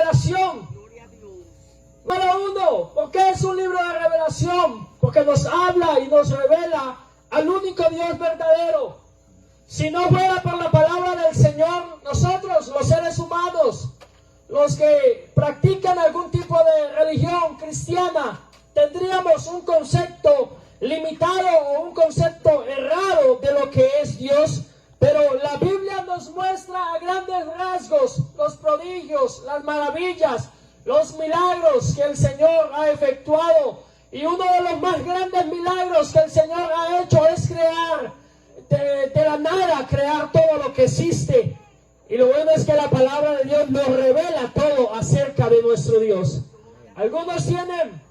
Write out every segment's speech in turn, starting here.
revelación. Número uno, ¿por qué es un libro de revelación? Porque nos habla y nos revela al único Dios verdadero. Si no fuera por la palabra del Señor, nosotros, los seres humanos, los que practican algún tipo de religión cristiana, tendríamos un concepto limitado o un concepto errado de lo que es Dios. Pero la Biblia nos muestra a grandes rasgos los prodigios, las maravillas, los milagros que el Señor ha efectuado. Y uno de los más grandes milagros que el Señor ha hecho es crear de la nada, crear todo lo que existe. Y lo bueno es que la palabra de Dios nos revela todo acerca de nuestro Dios. Algunos tienen,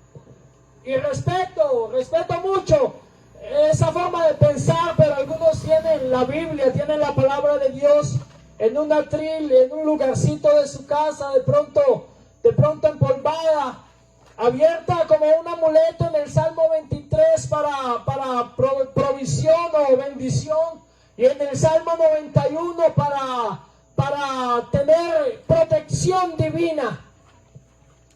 y respeto mucho esa forma de pensar, pero algunos tienen la Biblia, tienen la palabra de Dios en un atril, en un lugarcito de su casa, de pronto empolvada, abierta como un amuleto en el Salmo 23 para provisión o bendición, y en el Salmo 91 para tener protección divina.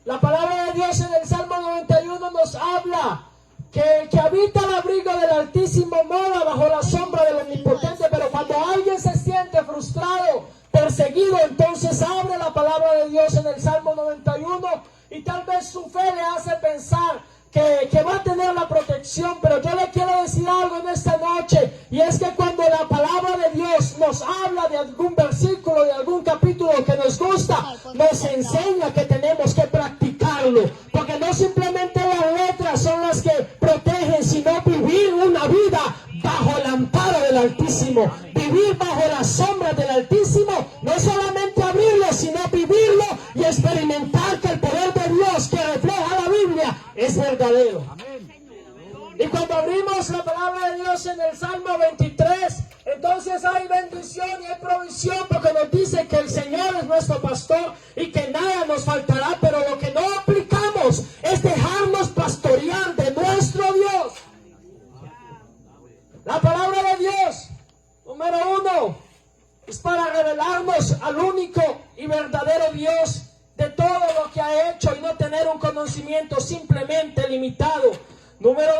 La palabra de Dios en el Salmo 91 nos habla que el que habita el abrigo del Altísimo mora bajo la sombra del Omnipotente. Pero cuando alguien se siente frustrado, perseguido, entonces abre la palabra de Dios en el Salmo 91 y tal vez su fe le hace pensar que va a tener la protección. Pero yo le quiero decir algo en esta noche, y es que cuando la palabra de Dios nos habla de algún versículo, de algún capítulo que nos gusta, nos enseña que tenemos que practicarlo, porque no simplemente las letras son las que protegen, sino vivir una vida bajo el amparo del Altísimo, vivir bajo la sombra del Altísimo, no solamente abrirlo, sino vivirlo y experimentar que el poder de Dios que refleja la Biblia es verdadero. Y cuando abrimos la palabra de Dios en el Salmo 23, entonces hay bendición y hay provisión, porque nos dice que el Señor es nuestro pastor y que nada nos faltará. Pero lo que no aplicamos es dejarnos pastorear de nuestro Dios. La palabra de Dios, número uno, es para revelarnos al único y verdadero Dios de todo lo que ha hecho, y no tener un conocimiento simplemente limitado. Número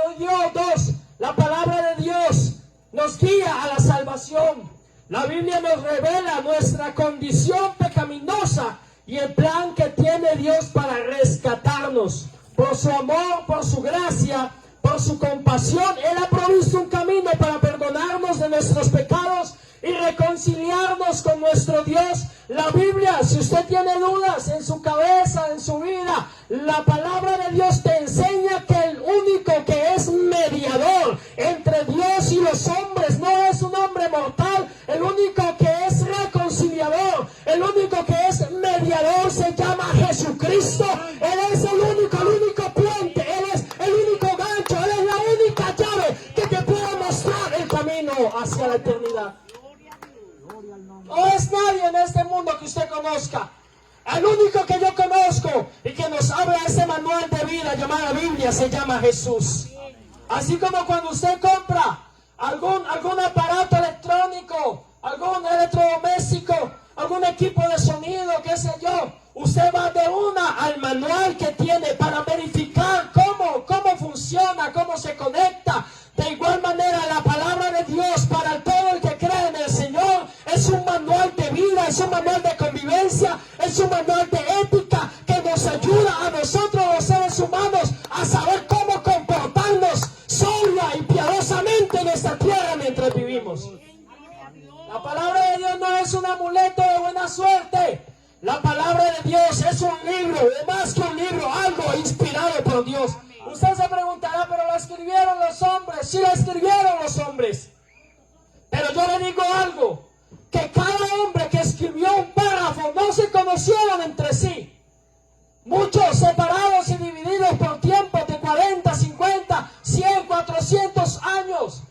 dos, la palabra de Dios nos guía a la salvación. La Biblia nos revela nuestra condición pecaminosa y el plan que tiene Dios para rescatarnos. Por su amor, por su gracia, por su compasión, Él ha provisto un camino para perdonarnos de nuestros pecados y reconciliarnos con nuestro Dios. La Biblia, si usted tiene dudas en su cabeza, en su vida, la palabra de Dios te enseña que el único que es mediador entre Dios y los hombres no es un hombre mortal. El único que es reconciliador, el único que es mediador se llama Jesucristo. Él es el único puente, Él es el único gancho, Él es la única llave que te puede mostrar el camino hacia la eternidad. No es nadie en este mundo que usted conozca. El único que yo conozco y que nos habla ese manual de vida llamada Biblia se llama Jesús. Así como cuando usted compra algún aparato electrónico, algún electrodoméstico, algún equipo de sonido, qué sé yo, usted va de una al manual que tiene para verificar cómo funciona, cómo se conecta. De igual manera, la palabra de Dios para todo el que cree en el Señor es un manual de vida, es un manual de convivencia, es un manual de ética que nos ayuda a nosotros los seres humanos a saber cómo comportarnos sobria y piadosamente en esta tierra mientras vivimos. La palabra de Dios no es un amuleto de buena suerte. La palabra de Dios es un libro, más que un libro, algo inspirado por Dios. Usted se preguntará, pero ¿lo escribieron los hombres? Sí, lo escribieron los hombres. Pero yo le digo algo, que cada hombre que escribió un párrafo no se conocieron entre sí. Muchos separados y divididos por tiempos de 40, 50, 100, 400 años.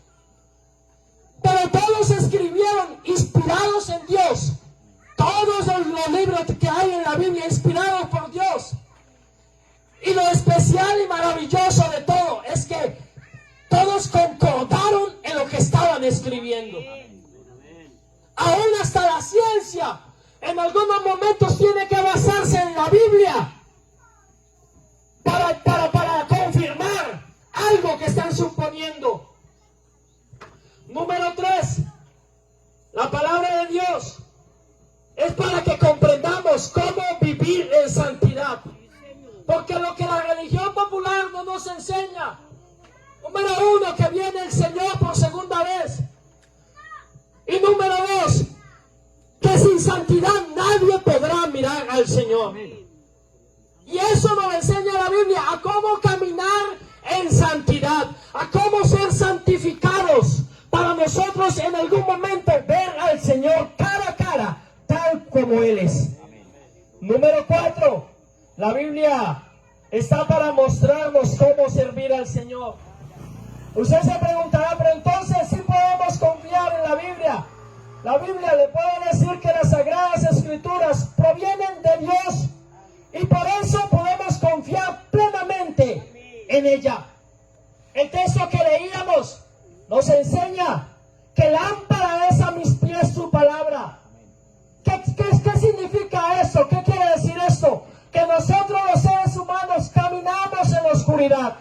Pero todos escribieron inspirados en Dios. Todos los libros que hay en la Biblia inspirados por Dios. Y lo especial y maravilloso de todo es que todos concordaron en lo que estaban escribiendo. Aún hasta la ciencia en algunos momentos tiene que basarse en la Biblia para confirmar algo que están suponiendo. Número 3, la palabra de Dios es para que comprendamos cómo vivir en santidad. Porque lo que la religión popular no nos enseña. Número 1, que viene el Señor por segunda vez. Y número 2, que sin santidad nadie podrá mirar al Señor. Y eso nos enseña la Biblia, a cómo caminar en santidad, a cómo ser santificados, para nosotros en algún momento ver al Señor cara a cara, tal como Él es. Número 4, la Biblia está para mostrarnos cómo servir al Señor. Usted se preguntará, pero entonces sí podemos confiar en la Biblia. La Biblia le puede decir que las Sagradas Escrituras provienen de Dios y por eso podemos confiar plenamente en ella. El texto que leíamos nos enseña que lámpara es a mis pies tu palabra. ¿Qué significa eso? ¿Qué quiere decir esto? Que nosotros los seres humanos caminamos en la oscuridad.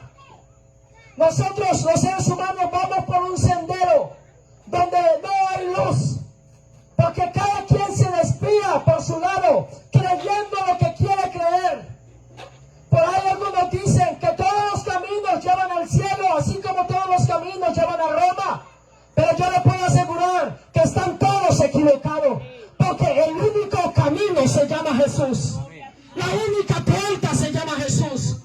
Nosotros los seres humanos vamos por un sendero donde no hay luz. Porque cada quien se desvía por su lado, creyendo lo que quiere creer. Por ahí algunos dicen que todos los caminos llevan al cielo, así como todos los caminos llevan a Roma. Pero yo le puedo asegurar que están todos equivocados. Porque el único camino se llama Jesús. La única puerta se llama Jesús.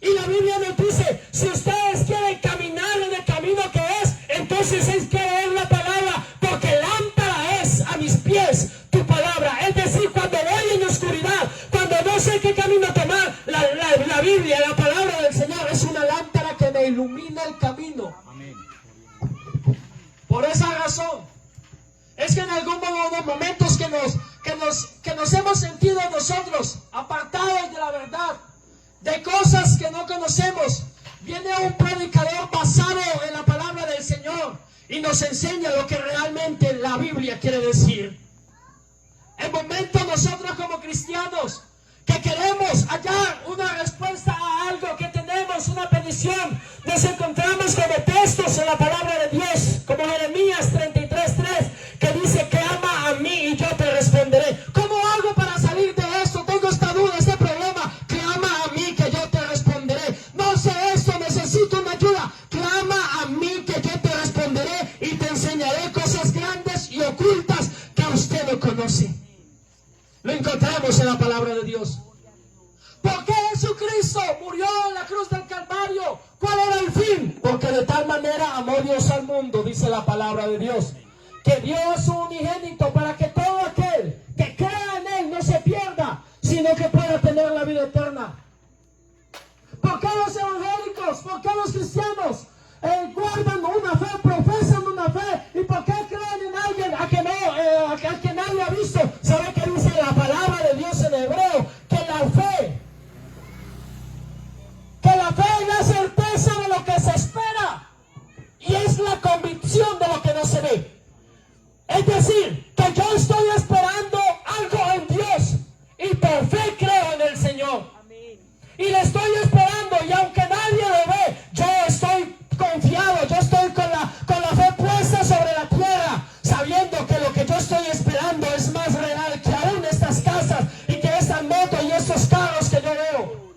Y la Biblia nos dice, si ustedes quieren caminar en el camino que es, entonces es que leer la palabra, porque lámpara es a mis pies tu palabra. Es decir, cuando voy en oscuridad, cuando no sé qué camino tomar, la Biblia, la palabra del Señor es una lámpara que me ilumina el camino. Amén. Por esa razón, es que en algunos momentos que nos hemos sentido nosotros apartados de la verdad, de cosas que no conocemos, viene un predicador basado en la palabra del Señor y nos enseña lo que realmente la Biblia quiere decir. El momento nosotros como cristianos que queremos hallar una respuesta a algo que tenemos, una petición, nos encontramos como textos en la palabra de Dios, como Jeremías 33:3, que dice: clama a mí y yo te responderé. ¿Cómo hago para salir de esto? Tengo esta duda, este problema. Clama a mí que yo te responderé. No sé esto, necesito una ayuda. Clama a mí que yo te responderé y te enseñaré cosas grandes y ocultas que usted no conoce. Lo encontramos en la palabra de Dios. ¿Por qué Jesucristo murió en la cruz del Calvario? ¿Cuál era el fin? Porque de tal manera amó Dios al mundo, dice la palabra de Dios, que dio a su unigénito para que todo aquel que crea en Él no se pierda, sino que pueda tener la vida eterna. ¿Por qué los evangélicos? ¿Por qué los cristianos guardan una fe, profesan una fe? ¿Y por qué creen en alguien a que nadie ha visto? ¿Sabe qué dice la palabra de Dios en hebreo? Que la fe es la certeza de lo que se espera y es la convicción de lo que no se ve. Es decir, que yo estoy esperando algo en Dios y por fe creo en el Señor. Y le estoy esperando, y aunque nadie lo ve, yo estoy confiado, yo estoy con la fe puesta sobre la tierra, sabiendo que lo que yo estoy esperando es más real que aún estas casas y que estas motos y estos carros que yo veo.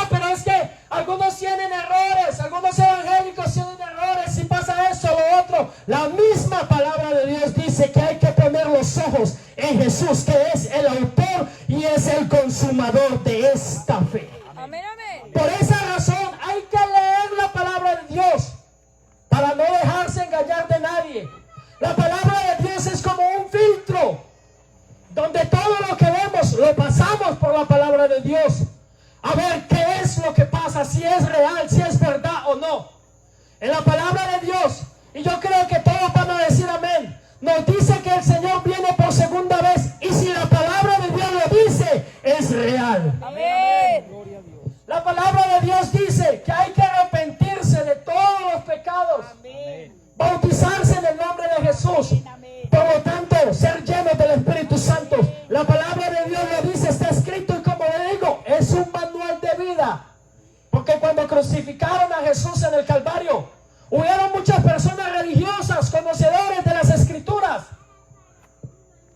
Pero es que algunos tienen errores, algunos evangélicos tienen errores, y pasa esto o lo otro. La misma palabra de Dios dice que hay que poner los ojos en Jesús, que es el autor y es el consumador de esta fe. Amén, amén. Por esa razón hay que leer la palabra de Dios para no dejarse engañar de nadie. La palabra de Dios es como un filtro donde todo lo que vemos lo pasamos por la palabra de Dios, a ver qué es lo que pasa, si es real, si es verdad o no. En la palabra de Dios, y yo creo que todos van a decir amén, nos dice que el Señor viene por segunda vez, y si la palabra de Dios lo dice, es real. Amén. La palabra de Dios dice que hay que arrepentirse de todos los pecados, amén, bautizarse en el nombre de Jesús, por lo tanto ser llenos del Espíritu Porque cuando crucificaron a Jesús en el Calvario, hubieron muchas personas religiosas, conocedores de las Escrituras,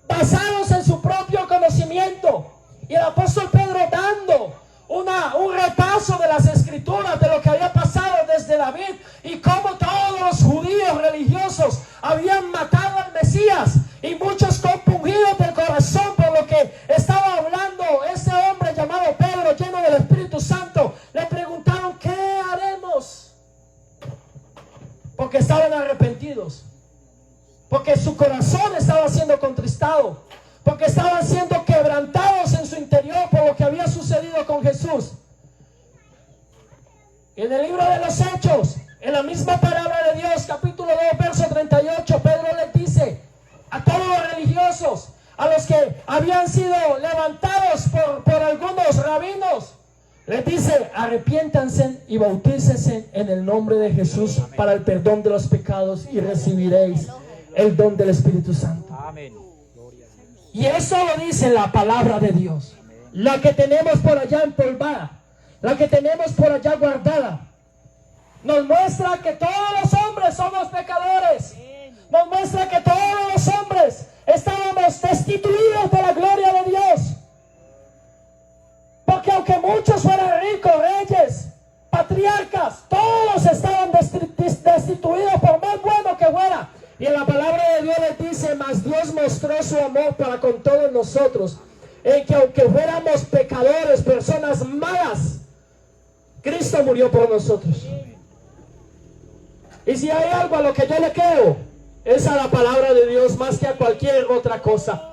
basados en su propio conocimiento. Y el apóstol Pedro, dando un repaso de las Escrituras, de lo que había pasado desde David y cómo todos los judíos religiosos habían matado al Mesías, y muchos compungidos del corazón por lo que estaba hablando ese hombre llamado Pedro, lleno del Espíritu Santo, le preguntaron: ¿qué haremos? Porque estaban arrepentidos, porque su corazón estaba siendo contristado, porque estaban siendo quebrantados en su interior por lo que había sucedido con Jesús. En el libro de los Hechos, en la misma palabra de Dios, capítulo 2, verso 38, Pedro les dice a todos los religiosos, a los que habían sido levantados por algunos rabinos, les dice: arrepiéntanse y bautícense en el nombre de Jesús para el perdón de los pecados, y recibiréis el don del Espíritu Santo. Amén. Y eso lo dice la palabra de Dios, la que tenemos por allá empolvada, la que tenemos por allá guardada. Nos muestra que todos los hombres somos pecadores. Nos muestra que todos los hombres estábamos destituidos de la gloria de Dios. Porque aunque muchos fueran ricos, reyes, patriarcas, todos estaban destituidos por más bueno que fuera. Y en la palabra de Dios les dice: mas Dios mostró su amor para con todos nosotros, en que aunque fuéramos pecadores, personas malas, Cristo murió por nosotros. Y si hay algo a lo que yo le creo, es a la palabra de Dios más que a cualquier otra cosa.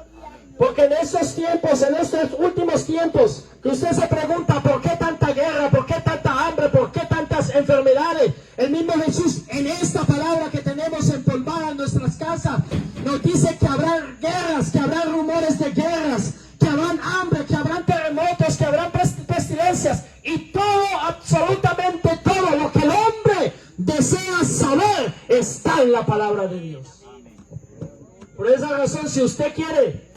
Porque en estos tiempos, en estos últimos tiempos, que usted se pregunta: ¿por qué tanta guerra? ¿Por qué tanta hambre? ¿Por qué tantas enfermedades? El mismo Jesús, en esta palabra que tenemos empolvada en nuestras casas, nos dice que habrán guerras, que habrán rumores de guerras, que habrán hambre, que habrán terremotos, que habrán pestilencias, y todo, absolutamente todo lo que el hombre desea saber está en la palabra de Dios. Por esa razón, si usted quiere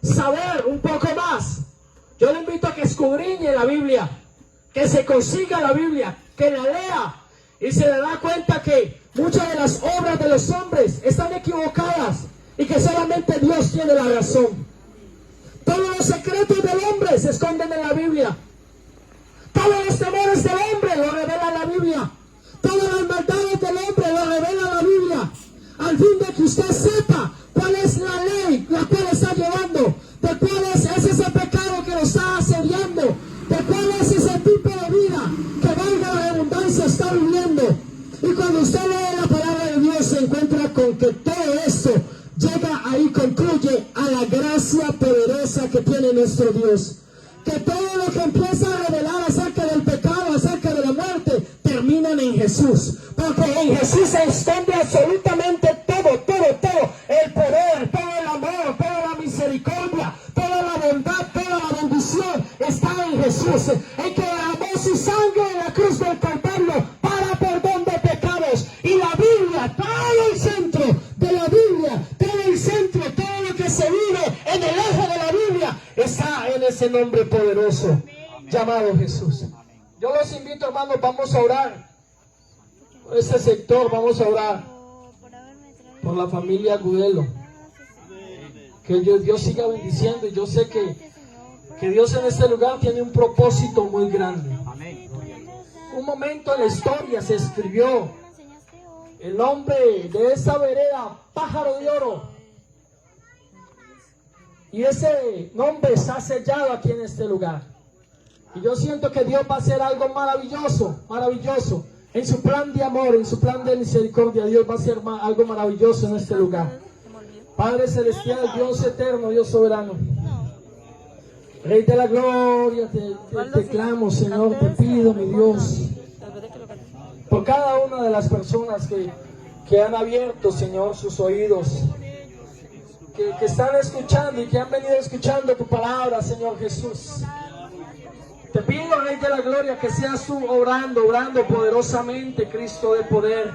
saber un poco más, yo le invito a que escudriñe la Biblia, que se consiga la Biblia, que la lea, y se le da cuenta que muchas de las obras de los hombres están equivocadas y que solamente Dios tiene la razón. Todos los secretos del hombre se esconden en la Biblia. Todos los temores del hombre lo revela la Biblia. Todas las maldades del hombre lo revela la Biblia. Al fin de que usted sepa cuál es la ley la cual está llevando, de cuál es ese pecado que lo está asediando, de cuál es ese tipo de vida que, valga la redundancia, está viviendo. Y cuando usted lee la palabra de Dios, se encuentra con que todo esto llega ahí, concluye a la gracia poderosa que tiene nuestro Dios. Que todo lo que empieza a revelar acerca del pecado, acerca de la muerte, terminan en Jesús. Porque en Jesús se extiende absolutamente todo, todo, todo. El poder, todo el amor, toda la misericordia, toda la bondad, toda la bendición está en Jesús. El que derramó su sangre en la cruz del Calvario para perdón de pecados. Y la Biblia, todo el centro de la Biblia, todo el centro, todo lo que se vive en el eje de la Biblia, está en ese nombre poderoso llamado Jesús. Yo los invito, hermanos, vamos a orar por este sector, vamos a orar por la familia Agudelo. Que Dios siga bendiciendo, y yo sé que Dios en este lugar tiene un propósito muy grande. Un momento en la historia se escribió el nombre de esta vereda, Pájaro de Oro. Y ese nombre está sellado aquí en este lugar. Y yo siento que Dios va a hacer algo maravilloso, maravilloso. En su plan de amor, en su plan de misericordia, Dios va a hacer algo maravilloso en este lugar. Padre celestial, Dios eterno, Dios soberano, Rey de la gloria, te clamo, Señor, te pido, mi Dios, por cada una de las personas que han abierto, Señor, sus oídos, que están escuchando y que han venido escuchando tu palabra, Señor Jesús. Te pido, Rey de la gloria, que seas tú obrando poderosamente, Cristo de poder.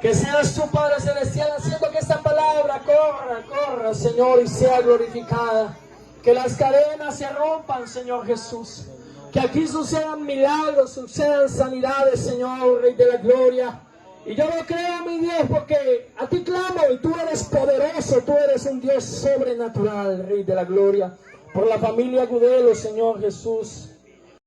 Que seas tú, Padre celestial, haciendo que esta palabra corra, Señor, y sea glorificada. Que las cadenas se rompan, Señor Jesús. Que aquí sucedan milagros, sucedan sanidades, Señor, Rey de la Gloria. Y yo lo creo, mi Dios, porque a ti clamo y tú eres poderoso, tú eres un Dios sobrenatural, Rey de la Gloria. Por la familia Agudelo, Señor Jesús.